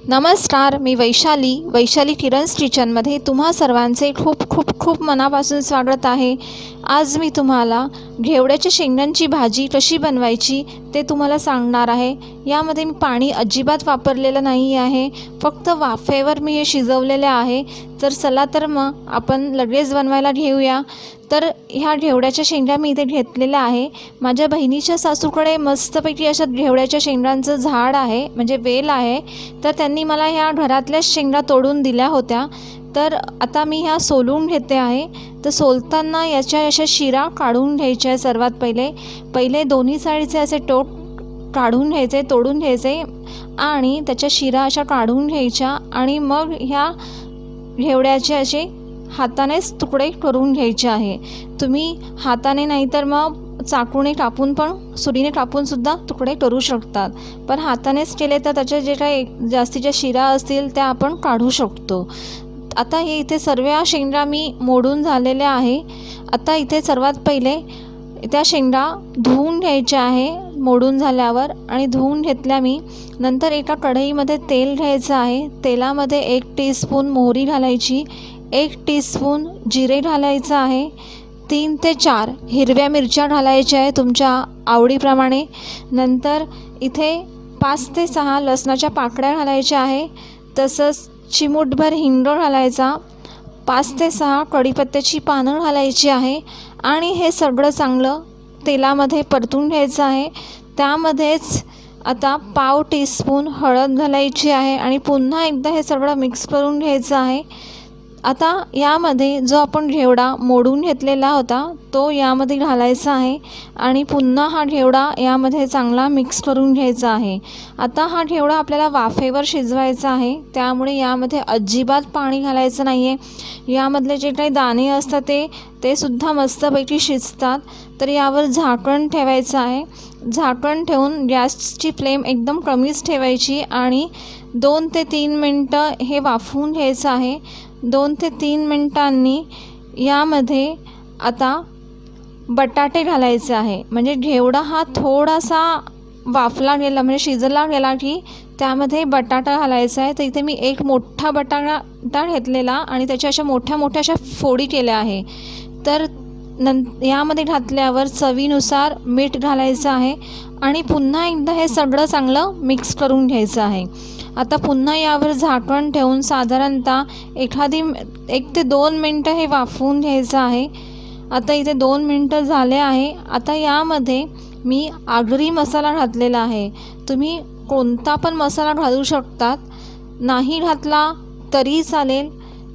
नमस्कार, मी वैशाली किरण's किचनमध्ये तुम्हा सर्वांचे खूप खूप खूप मनापासून स्वागत आहे। आज मी तुम्हाला घेवड्याच्या शेंगांची भाजी कशी बनवायची ते तुम्हाला सांगणार आहे। यामध्ये मी पाणी अजिबात वापरलेलं नाही आहे, फक्त वाफेवर मी हे शिजवलेले आहे। तर चला तर मग आपण लगेच बनवायला घेऊया। तर ह्या घेवड्याच्या शेंगा मी इथे घेतलेल्या आहे। माझ्या बहिणीच्या सासूकडे मस्तपैकी अशा घेवड्याच्या शेंगांचं झाड आहे, म्हणजे वेल आहे। तर त्यांनी मला ह्या घरातल्याच शेंगा तोडून दिल्या होत्या। तर आता मी ह्या सोलून घेते आहे। तर सोलताना याच्या अशा शिरा काढून घ्यायच्या सर्वात पहिले दोन्ही साईडचे असे टोक काढून घ्यायचे, तोडून घ्यायचे आणि त्याच्या शिरा अशा काढून घ्यायच्या आणि मग ह्या घेवड्याचे असे हातानेच तुकडे करून घ्यायचे आहे। तुम्ही हाताने नाही तर मग चाकूने कापून पण सुरीने कापून सुद्धा तुकडे करू शकतात, पण हातानेच केले तर त्याचे जे काही जास्तीच्या शिरा असतील त्या आपण काढू शकतो। आता हे इथे सर्व शेंगा मी मोडून झालेल्या आहे। आता इथे सर्वात पहिले त्या शेंगा धुवून घ्यायच्या आहे मोडून झाल्यावर, आणि धुवून घेतल्या मी। नंतर एका कढईमध्ये तेल घ्यायचं आहे। तेलामध्ये 1 टीस्पून मोहरी घालायची, 1 टीस्पून जिरे घालायचं आहे, 3 ते 4 हिरव्या मिरच्या घालायच्या आहे तुमच्या आवडीप्रमाणे। नंतर इथे 5 ते 6 लसणाच्या पाकळ्या घालायच्या आहे, तसंच चिमूटभर हिंग घालायचा, 5 ते 6 कढीपत्त्याची पानं घालायची आहे आणि हे सगळं चांगलं तेलामध्ये परतून घ्यायचं आहे। त्यामध्येच आता पाव टीस्पून हळद घालायची आहे आणि पुन्हा एकदा हे सगळं मिक्स करून घ्यायचं आहे। आता यामध्ये जो आपण घेवडा मोडून घेतलेला होता तो यामध्ये घालायचा आहे आणि पुन्हा हा घेवडा यामध्ये चांगला मिक्स करून घ्यायचा आहे। आता हा घेवडा आपल्याला वाफेवर शिजवायचा आहे, त्यामुळे यामध्ये अजिबात पाणी घालायचं नाही आहे। यामधले जे काही दाणे असतात ते सुद्धा मस्तपैकी शिजतात। तर यावर झाकण ठेवायचं आहे। झाकण ठेवून गॅसची फ्लेम एकदम कमीच ठेवायची आणि 2 ते 3 मिनटं हे वाफवून घ्यायचं आहे। 2 ते 3 मिनटांनी यामध्ये आता बटाटे घालायचे आहे, म्हणजे घेवडा हा थोडासा वाफला गेला म्हणजे शिजला गेला की त्यामध्ये बटाटा घालायचा आहे। तर इथे मी एक मोठा बटाटा घेतलेला आणि त्याच्या अशा मोठ्या अशा फोडी केल्या आहे। तर यामध्ये घातल्यावर चवीनुसार मीठ घालायचं आहे आणि पुन्हा एकदा हे सगळं चांगलं मिक्स करून घ्यायचं आहे। आता पुन्हा यावर झाकण ठेवून साधारणतः 1 ते 2 मिनटं हे वाफवून घ्यायचं आहे। आता इथे 2 मिनटं झाले आहे। आता यामध्ये मी आगरी मसाला घातलेला आहे। तुम्ही कोणता पण मसाला घालू शकतात, नाही घातला तरी चालेल,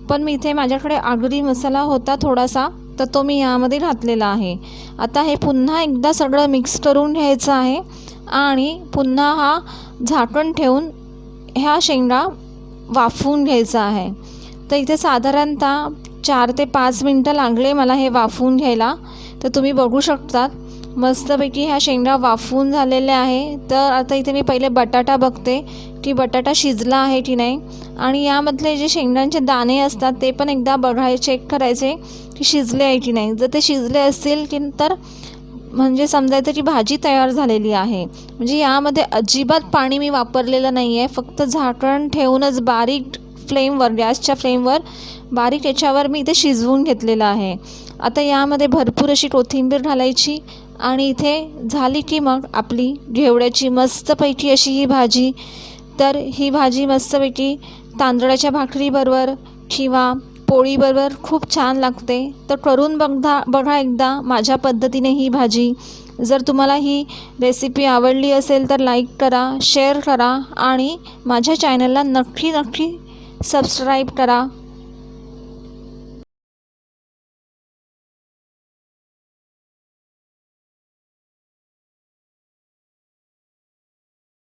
पण मी इथे माझ्याकडे आगरी मसाला होता थोडासा, तर तो मी यामध्ये घातलेला आहे। आता हे पुन्हा एकदा सगळं मिक्स करून घ्यायचं आहे आणि पुन्हा हा झाकण ठेवून ह्या शेंगा वाफवून घ्यायचा आहे। तर इथे साधारणतः 4 ते 5 मिनटं लागले मला हे वाफवून घ्यायला। तर तुम्ही बघू शकतात मस्तपैकी ह्या शेंगा वाफवून झालेल्या आहे। तर आता इथे मी पहिले बटाटा बघते की बटाटा शिजला आहे की नाही, आणि यामधले जे शेंगांचे दाणे असतात ते पण एकदा बघायचे, चेक करायचे की शिजले आहे की नाही। जर ते शिजले असतील की तर म्हणजे समजायचं की भाजी तयार झालेली आहे। म्हणजे यामध्ये अजिबात पाणी मी वापरलेलं नाही आहे, फक्त झाकण ठेवूनच बारीक फ्लेमवर, गॅसच्या फ्लेमवर बारीक याच्यावर मी इथे शिजवून घेतलेलं आहे। आता यामध्ये भरपूर अशी कोथिंबीर घालायची आणि इथे झाली की मग आपली घेवड्याची मस्तपैकी अशी ही भाजी। तर ही भाजी मस्तपैकी तांदळाच्या भाकरीबरोबर किंवा पोळीबरोबर खूप छान लागते। तर करून बघा एकदा माझ्या पद्धतीने ही भाजी। जर तुम्हाला ही रेसिपी आवडली असेल तर लाईक करा, शेअर करा आणि माझ्या चॅनलला नक्की सबस्क्राईब करा।